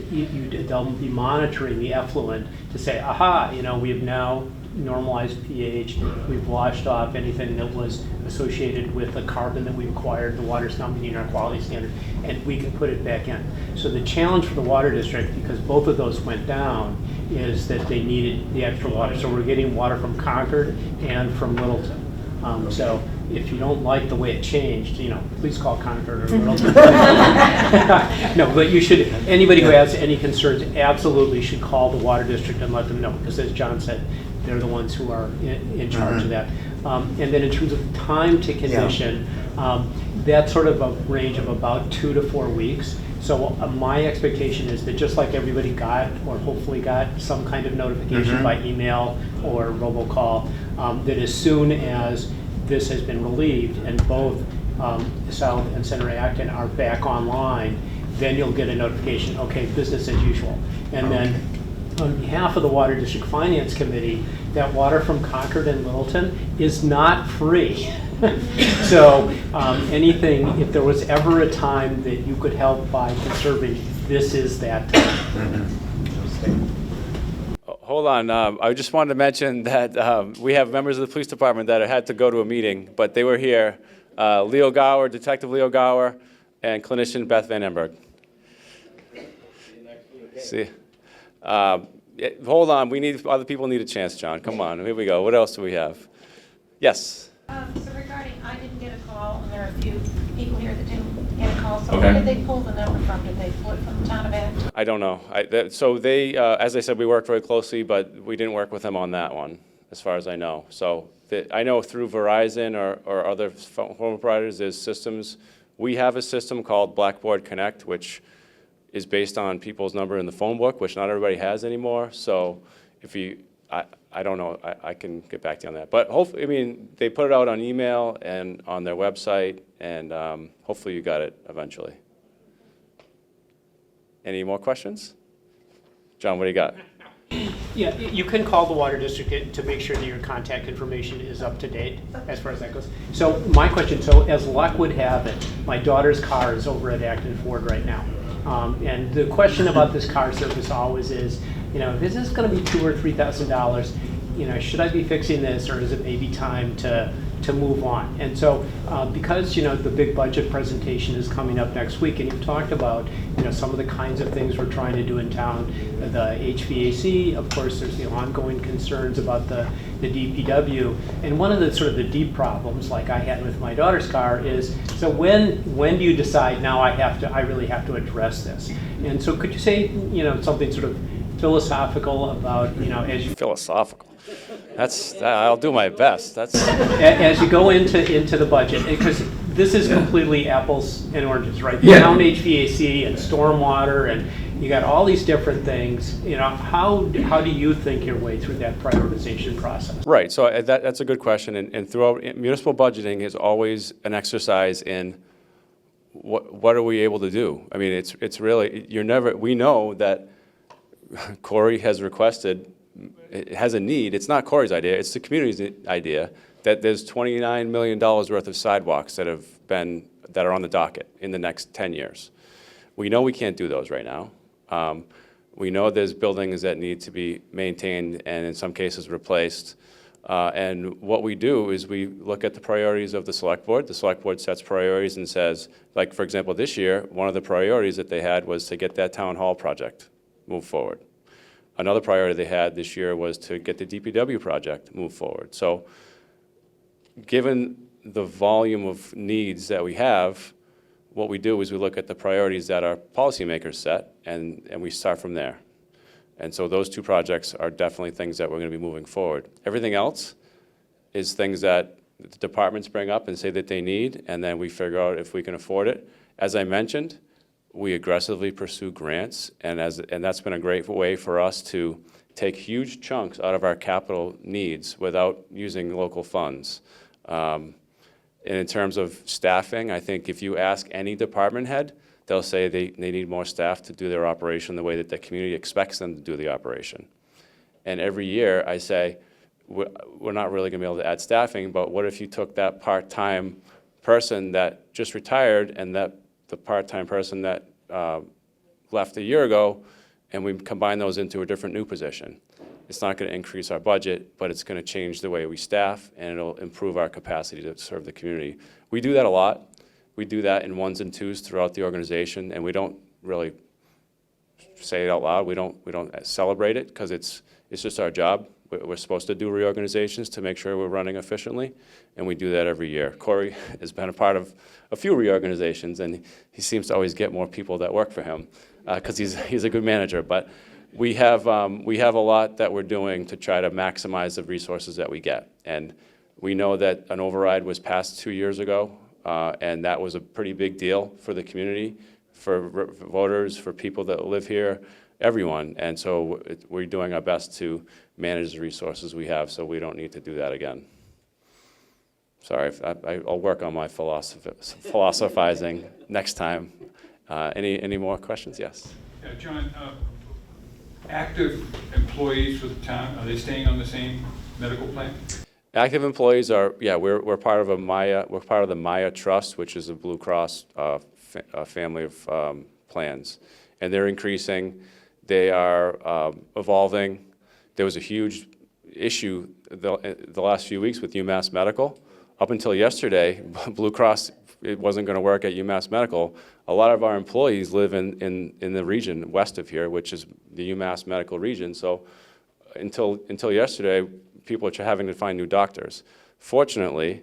they'll be monitoring the effluent to say, aha, we have now normalized pH, we've washed off anything that was associated with the carbon that we acquired, the water's now meeting our quality standard, and we can put it back in. So the challenge for the Water District, because both of those went down, is that they needed the extra water. So we're getting water from Concord and from Littleton. So if you don't like the way it changed, please call Concord or Littleton. No, but you should, anybody who has any concerns absolutely should call the Water District and let them know, because as John said, they're the ones who are in charge of that. And then in terms of time to condition, that's sort of a range of about 2 to 4 weeks. So my expectation is that just like everybody got, or hopefully got, some kind of notification by email or robocall, that as soon as this has been relieved and both South and Center Acton are back online, then you'll get a notification, okay, business as usual. And then on behalf of the Water District Finance Committee, that water from Concord and Littleton is not free. So anything, if there was ever a time that you could help by conserving, this is that time. Hold on, I just wanted to mention that we have members of the police department that had to go to a meeting, but they were here. Leo Gower, Detective Leo Gower, and clinician Beth Van Emberg. See. Hold on, other people need a chance, John. Come on, here we go. What else do we have? Yes. So regarding, I didn't get a call, and there are a few people here that didn't get a call. So where did they pull the number from? Did they pull it from the town of Acton? I don't know. So they, as I said, we worked very closely, but we didn't work with them on that one, as far as I know. So I know through Verizon or other phone providers, there's systems. We have a system called Blackboard Connect, which is based on people's number in the phone book, which not everybody has anymore. So if you, I don't know, I can get back to you on that. But hopefully, they put it out on email and on their website, and hopefully you got it eventually. Any more questions? John, what do you got? Yeah, you can call the Water District to make sure that your contact information is up to date as far as that goes. So my question, as luck would have it, my daughter's car is over at Acton Ford right now. And the question about this car service always is, is this going to be $2,000 or $3,000? Should I be fixing this, or is it maybe time to to move on. And so because, the big budget presentation is coming up next week, and you've talked about, some of the kinds of things we're trying to do in town, the HVAC, of course, there's the ongoing concerns about the DPW. And one of the sort of the deep problems, like I had with my daughter's car, is, so when do you decide, now I really have to address this? And so could you say, something sort of philosophical about, as you Philosophical. I'll do my best. as you go into the budget, because this is completely apples and oranges, right? Yeah. Town HVAC and stormwater, and you got all these different things. How do you think your way through that prioritization process? Right, so that's a good question, and throughout municipal budgeting is always an exercise in what are we able to do? I mean, it's really, we know that Corey has requested, it has a need, it's not Corey's idea, it's the community's idea, that there's $29 million worth of sidewalks that are on the docket in the next 10 years. We know we can't do those right now. We know there's buildings that need to be maintained and in some cases replaced. And what we do is we look at the priorities of the select board. The select board sets priorities and says, like for example this year, one of the priorities that they had was to get that town hall project move forward. Another priority they had this year was to get the DPW project move forward. So given the volume of needs that we have, what we do is we look at the priorities that our policymakers set and we start from there. And so those two projects are definitely things that we're going to be moving forward. Everything else is things that the departments bring up and say that they need, and then we figure out if we can afford it. As I mentioned, we aggressively pursue grants, and that's been a great way for us to take huge chunks out of our capital needs without using local funds. And in terms of staffing, I think if you ask any department head, they'll say they need more staff to do their operation the way that the community expects them to do the operation. And every year I say, we're not really going to be able to add staffing, but what if you took that part-time person that just retired and the part-time person that left a year ago, and we combine those into a different new position? It's not going to increase our budget, but it's going to change the way we staff, and it'll improve our capacity to serve the community. We do that a lot. We do that in ones and twos throughout the organization, and we don't really say it out loud. We don't celebrate it because it's just our job. We're supposed to do reorganizations to make sure we're running efficiently, and we do that every year. Corey has been a part of a few reorganizations, and he seems to always get more people that work for him because he's a good manager. But we have a lot that we're doing to try to maximize the resources that we get, and we know that an override was passed 2 years ago, and that was a pretty big deal for the community, for voters, for people that live here, everyone. And so we're doing our best to manage the resources we have so we don't need to do that again. Sorry, I'll work on my philosophizing next time. Any more questions? Yes. Yeah, John, active employees for the town, are they staying on the same medical plan? Active employees are, yeah, we're part of the Maya Trust, which is a Blue Cross family of plans, and they're increasing. They are evolving. There was a huge issue the last few weeks with UMass Medical. Up until yesterday, Blue Cross, it wasn't going to work at UMass Medical. A lot of our employees live in the region west of here, which is the UMass Medical region. So until yesterday, people are having to find new doctors. Fortunately,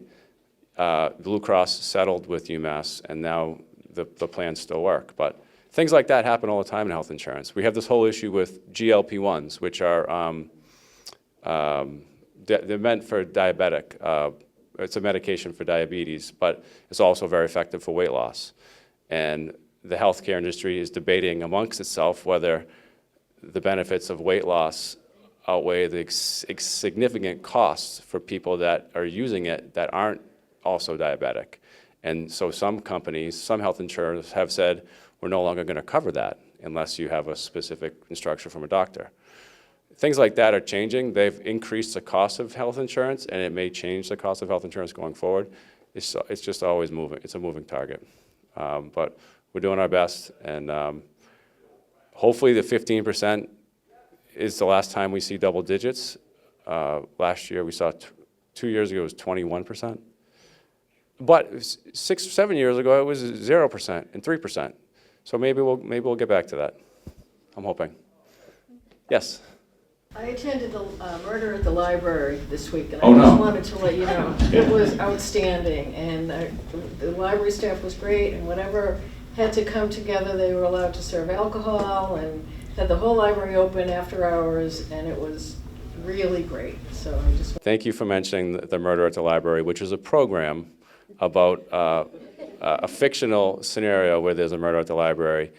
Blue Cross settled with UMass, and now the plans still work. But things like that happen all the time in health insurance. We have this whole issue with GLP-1s, which are they're meant for diabetic. It's a medication for diabetes, but it's also very effective for weight loss. And the healthcare industry is debating amongst itself whether the benefits of weight loss outweigh the significant costs for people that are using it that aren't also diabetic. And so some companies, some health insurers have said, we're no longer going to cover that unless you have a specific instruction from a doctor. Things like that are changing. They've increased the cost of health insurance, and it may change the cost of health insurance going forward. It's just always moving. It's a moving target. But we're doing our best, and hopefully the 15% is the last time we see double digits. Last year we saw 2 years ago, it was 21%. But 6 or 7 years ago, it was 0% and 3%. So maybe we'll get back to that. I'm hoping. Yes. I attended the murder at the library this week, and Oh, I just no. wanted to let you know, it was outstanding, and the library staff was great, and whatever had to come together, they were allowed to serve alcohol, and had the whole library open after hours, and it was really great, so I just... Thank you for mentioning the Murder at the Library, which is a program about a fictional scenario where there's a murder at the library.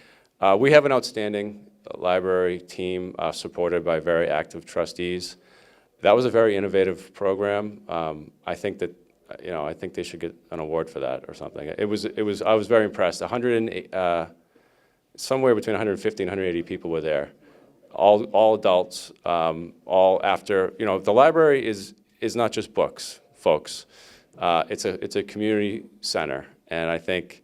We have an outstanding library team supported by very active trustees. That was a very innovative program. I think that, I think they should get an award for that or something. I was very impressed. Somewhere between 150 and 180 people were there. All adults, all after, the library is not just books, folks. It's a community center, and I think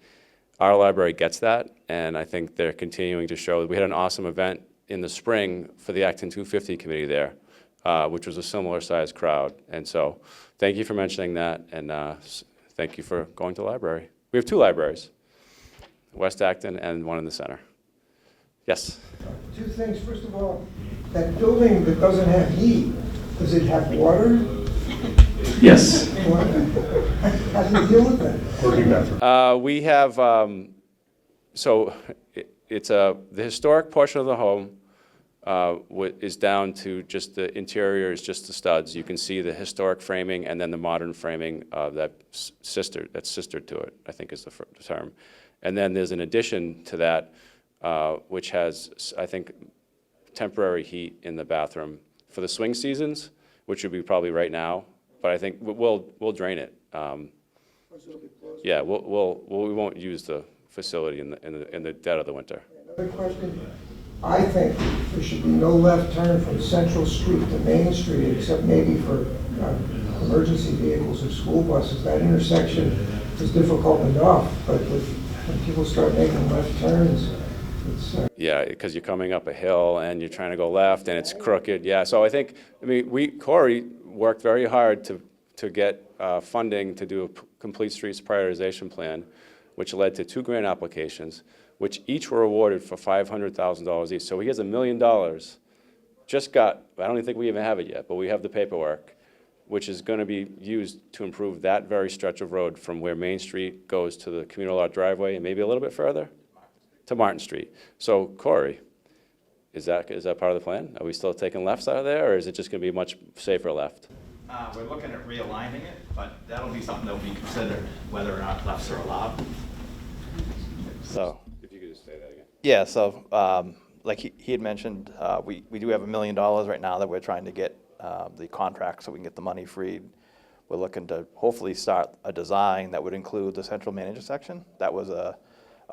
our library gets that, and I think they're continuing to show. We had an awesome event in the spring for the Acton 250 committee there, which was a similar sized crowd. And so thank you for mentioning that, and thank you for going to the library. We have 2 libraries, West Acton and one in the center. Yes? 2 things. First of all, that building that doesn't have heat, does it have water? Yes. How do you deal with that? Working bathroom. We have, so it's the historic portion of the home is down to just the interior is just the studs. You can see the historic framing and then the modern framing that's sistered to it, I think is the term. And then there's an addition to that, which has, I think, temporary heat in the bathroom for the swing seasons, which would be probably right now. But I think we'll drain it. Yeah, we won't use the facility in the dead of the winter. Another question. I think there should be no left turn from Central Street to Main Street, except maybe for emergency vehicles or school buses. That intersection is difficult enough, but when people start making left turns, it's... Yeah, because you're coming up a hill and you're trying to go left and it's crooked. Yeah, so Corey worked very hard to get funding to do a complete streets prioritization plan, which led to 2 grant applications, which each were awarded for $500,000 each. So he has $1 million. Just got, I don't even think we even have it yet, but we have the paperwork, which is going to be used to improve that very stretch of road from where Main Street goes to the communal lot driveway and maybe a little bit further to Martin Street. So Corey, is that part of the plan? Are we still taking lefts out of there, or is it just going to be a much safer left? We're looking at realigning it, but that'll be something that'll be considered, whether or not lefts are allowed. So. If you could just say that again. Yeah, so like he had mentioned, we do have $1 million right now that we're trying to get the contract so we can get the money freed. We're looking to hopefully start a design that would include the central main intersection. That was a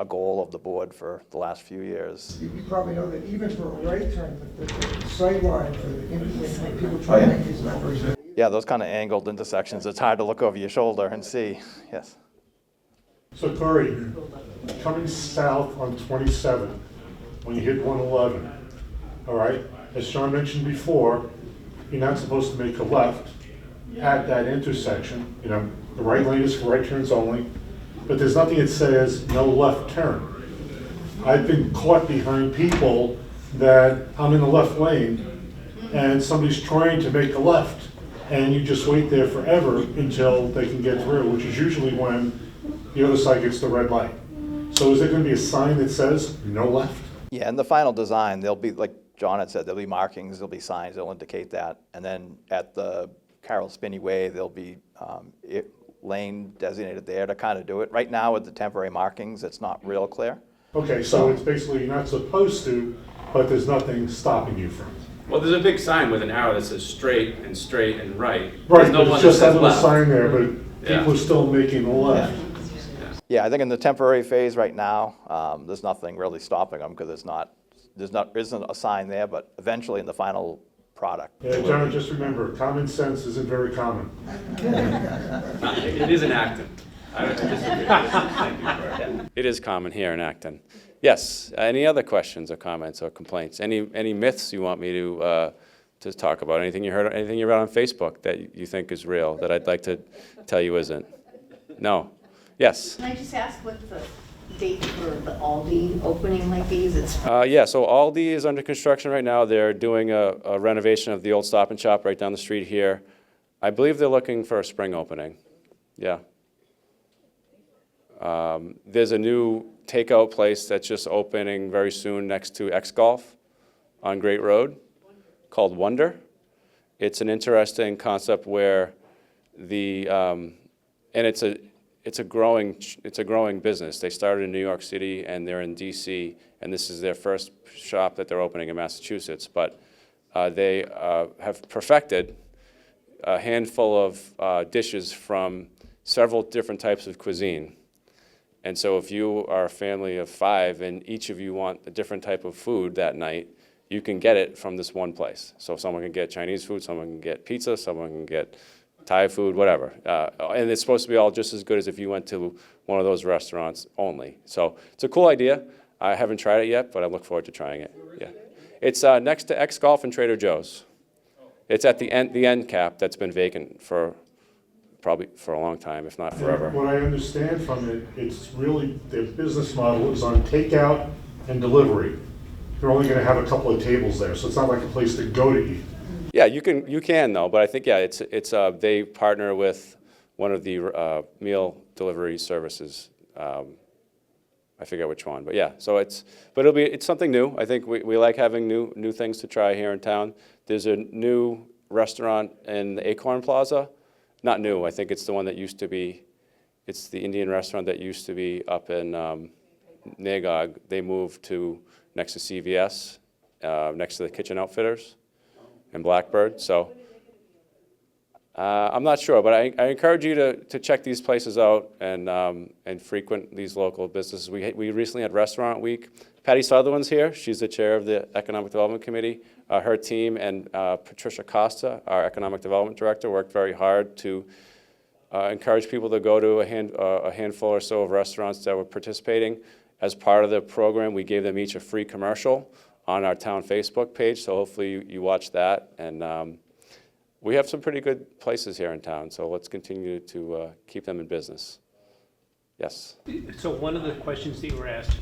goal of the board for the last few years. You probably know that even for a right turn, the sight line for when people try to make these numbers. Yeah, those kind of angled intersections, it's hard to look over your shoulder and see. Yes. So Corey, coming south on 27, when you hit 111, all right, as Sean mentioned before, you're not supposed to make a left at that intersection. The right lane is for right turns only, but there's nothing that says no left turn. I've been caught behind people that I'm in the left lane and somebody's trying to make a left, and you just wait there forever until they can get through, which is usually when the other side gets the red light. So is there going to be a sign that says no left? Yeah, in the final design, there'll be, like John had said, there'll be markings, there'll be signs that'll indicate that. And then at the Carroll Spinney Way, there'll be lane designated there to kind of do it. Right now with the temporary markings, it's not real clear. Okay, so it's basically you're not supposed to, but there's nothing stopping you from it. Well, there's a big sign with an arrow that says straight and right. Right, There's no but one it's that just that says little left. sign there, but people are still making the left. Yeah, I think in the temporary phase right now, there's nothing really stopping them because isn't a sign there, but eventually in the final product. Yeah, John, just remember, common sense isn't very common. It is in Acton. I disagree. Thank you for it. It is common here in Acton. Yes, any other questions or comments or complaints? Any myths you want me to to talk about? Anything you heard, anything you read on Facebook that you think is real that I'd like to tell you isn't? No? Yes? Can I just ask what the date for the Aldi opening might be? Is it Yeah, so Aldi is under construction right now. They're doing a renovation of the old Stop and Shop right down the street here. I believe they're looking for a spring opening. Yeah. There's a new takeout place that's just opening very soon next to X Golf on Great Road called Wonder. It's an interesting concept where and it's a growing business. They started in New York City and they're in DC, and this is their first shop that they're opening in Massachusetts. But they have perfected a handful of dishes from several different types of cuisine. And so if you are a family of 5 and each of you want a different type of food that night, you can get it from this one place. So someone can get Chinese food, someone can get pizza, someone can get Thai food, whatever. And it's supposed to be all just as good as if you went to one of those restaurants only. So it's a cool idea. I haven't tried it yet, but I look forward to trying it. Yeah, it's next to X Golf and Trader Joe's. It's at the end cap that's been vacant for probably for a long time, if not forever. What I understand from it, it's really, their business model is on takeout and delivery. They're only gonna have a couple of tables there, so it's not like a place to go to eat. Yeah, you can though, but I think, yeah, it's they partner with one of the meal delivery services. I forget which one, but yeah, so it's something new. I think we like having new things to try here in town. There's a new restaurant in the Acorn Plaza. Not new, I think it's the one that used to be, it's the Indian restaurant that used to be up in Nagog. They moved to next to CVS, next to the Kitchen Outfitters and Blackbird. So I'm not sure, but I encourage you to check these places out and frequent these local businesses. We recently had Restaurant Week. Patty Sutherland's here. She's the chair of the Economic Development Committee. Her team and Patricia Costa, our Economic Development Director, worked very hard to encourage people to go to a handful or so of restaurants that were participating. As part of the program, we gave them each a free commercial on our town Facebook page, so hopefully you watch that. And we have some pretty good places here in town, so let's continue to keep them in business. Yes? So one of the questions that you were asked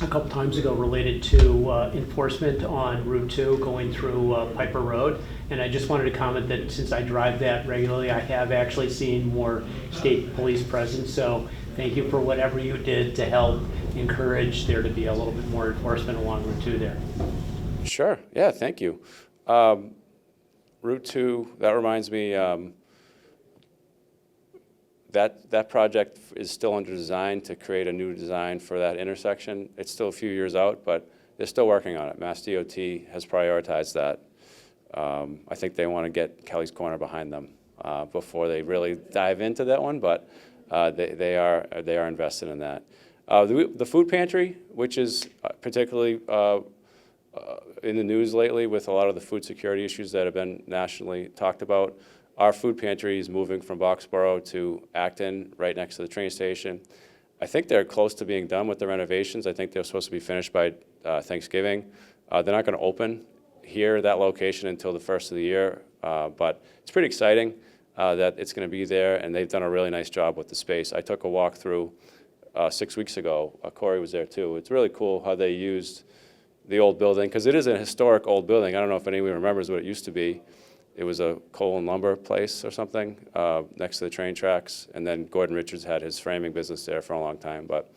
a couple times ago related to enforcement on Route 2 going through Piper Road. And I just wanted to comment that since I drive that regularly, I have actually seen more state police presence. So thank you for whatever you did to help encourage there to be a little bit more enforcement along Route 2 there. Sure, yeah, thank you. Route 2, that reminds me, that project is still under design to create a new design for that intersection. It's still a few years out, but they're still working on it. Mass DOT has prioritized that. I think they want to get Kelly's Corner behind them before they really dive into that one, but they are invested in that. The food pantry, which is particularly in the news lately with a lot of the food security issues that have been nationally talked about. Our food pantry is moving from Boxborough to Acton, right next to the train station. I think they're close to being done with the renovations. I think they're supposed to be finished by Thanksgiving. They're not going to open here, that location, until the first of the year, but it's pretty exciting that it's going to be there, and they've done a really nice job with the space. I took a walk through 6 weeks ago. Corey was there too. It's really cool how they used the old building, because it is a historic old building. I don't know if anyone remembers what it used to be. It was a coal and lumber place or something next to the train tracks, and then Gordon Richards had his framing business there for a long time. But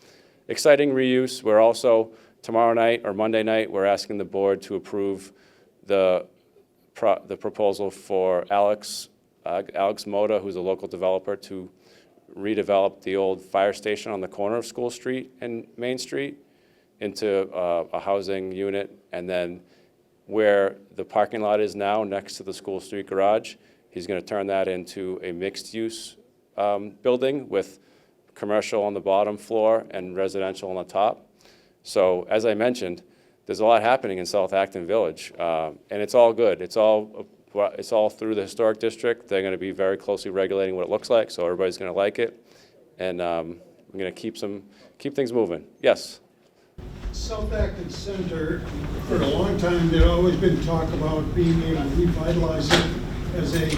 exciting reuse. We're also, tomorrow night or Monday night, we're asking the board to approve the proposal for Alex Moda, who's a local developer, to redevelop the old fire station on the corner of School Street and Main Street into a housing unit, and then where the parking lot is now next to the School Street garage, he's going to turn that into a mixed-use building with commercial on the bottom floor and residential on the top. So as I mentioned, there's a lot happening in South Acton Village, and it's all good. It's all through the historic district. They're going to be very closely regulating what it looks like, so everybody's going to like it, and we're going to keep things moving. Yes? South Acton Center, for a long time, there'd always been talk about being able to revitalize it as a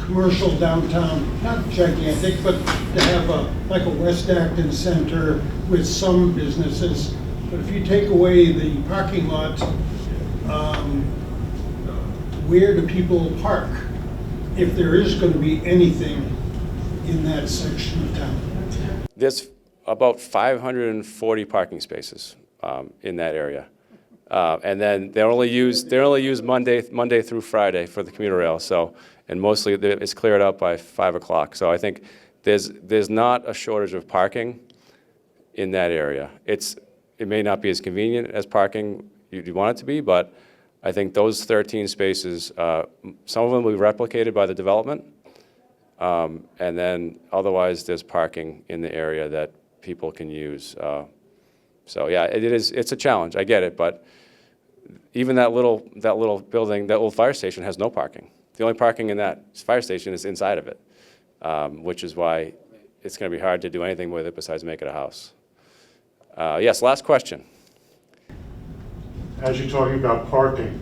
commercial downtown, not gigantic, but to have like a West Acton Center with some businesses. But if you take away the parking lot, where do people park if there is going to be anything in that section of town? There's about 540 parking spaces in that area. And then they're only used Monday through Friday for the commuter rail. So, and mostly it's cleared up by 5 o'clock. So I think there's not a shortage of parking in that area. It may not be as convenient as parking you'd want it to be, but I think those 13 spaces, some of them will be replicated by the development. And then otherwise there's parking in the area that people can use. So yeah, it's a challenge, I get it, but even that little building, that little fire station has no parking. The only parking in that fire station is inside of it, which is why it's going to be hard to do anything with it besides make it a house. Yes, last question. As you're talking about parking,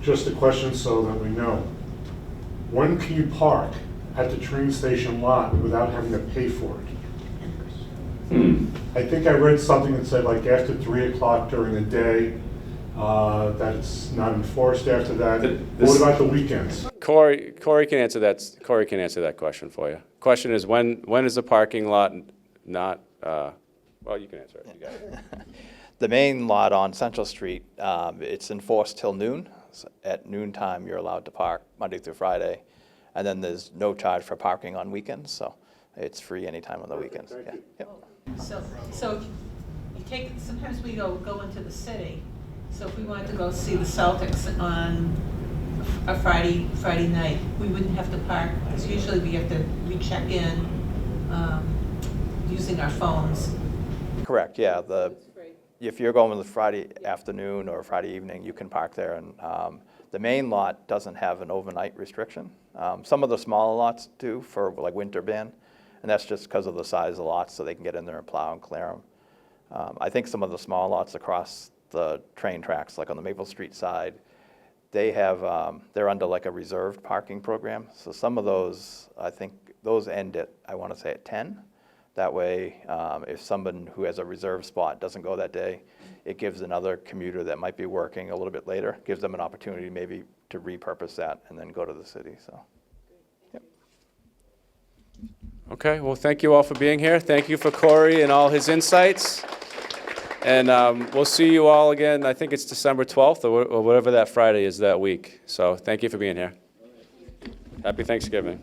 just a question so that we know. When can you park at the train station lot without having to pay for it? I think I read something that said like after 3 o'clock during the day, that it's not enforced after that. What about the weekends? Corey can answer that. Corey can answer that question for you. Question is when is the parking lot not? Well, you can answer it. You got it. The main lot on Central Street, it's enforced till noon. So at noon time, you're allowed to park Monday through Friday. And then there's no charge for parking on weekends, so it's free anytime on the weekends. Yeah. Yep. So you take, sometimes we go into the city. So if we wanted to go see the Celtics on a Friday night, we wouldn't have to park, because usually we check in using our phones. Correct, yeah. If you're going the Friday afternoon or Friday evening, you can park there. And the main lot doesn't have an overnight restriction. Some of the smaller lots do for like winter ban, and that's just because of the size of the lots, so they can get in there and plow and clear them. I think some of the small lots across the train tracks, like on the Maple Street side, they're under like a reserved parking program. So some of those, I think those end at, I want to say at 10. That way, if someone who has a reserved spot doesn't go that day, it gives another commuter that might be working a little bit later, gives them an opportunity maybe to repurpose that and then go to the city. So, yep. Okay, well, thank you all for being here. Thank you for Corey and all his insights. And we'll see you all again, I think it's December 12th or whatever that Friday is that week. So thank you for being here. Happy Thanksgiving.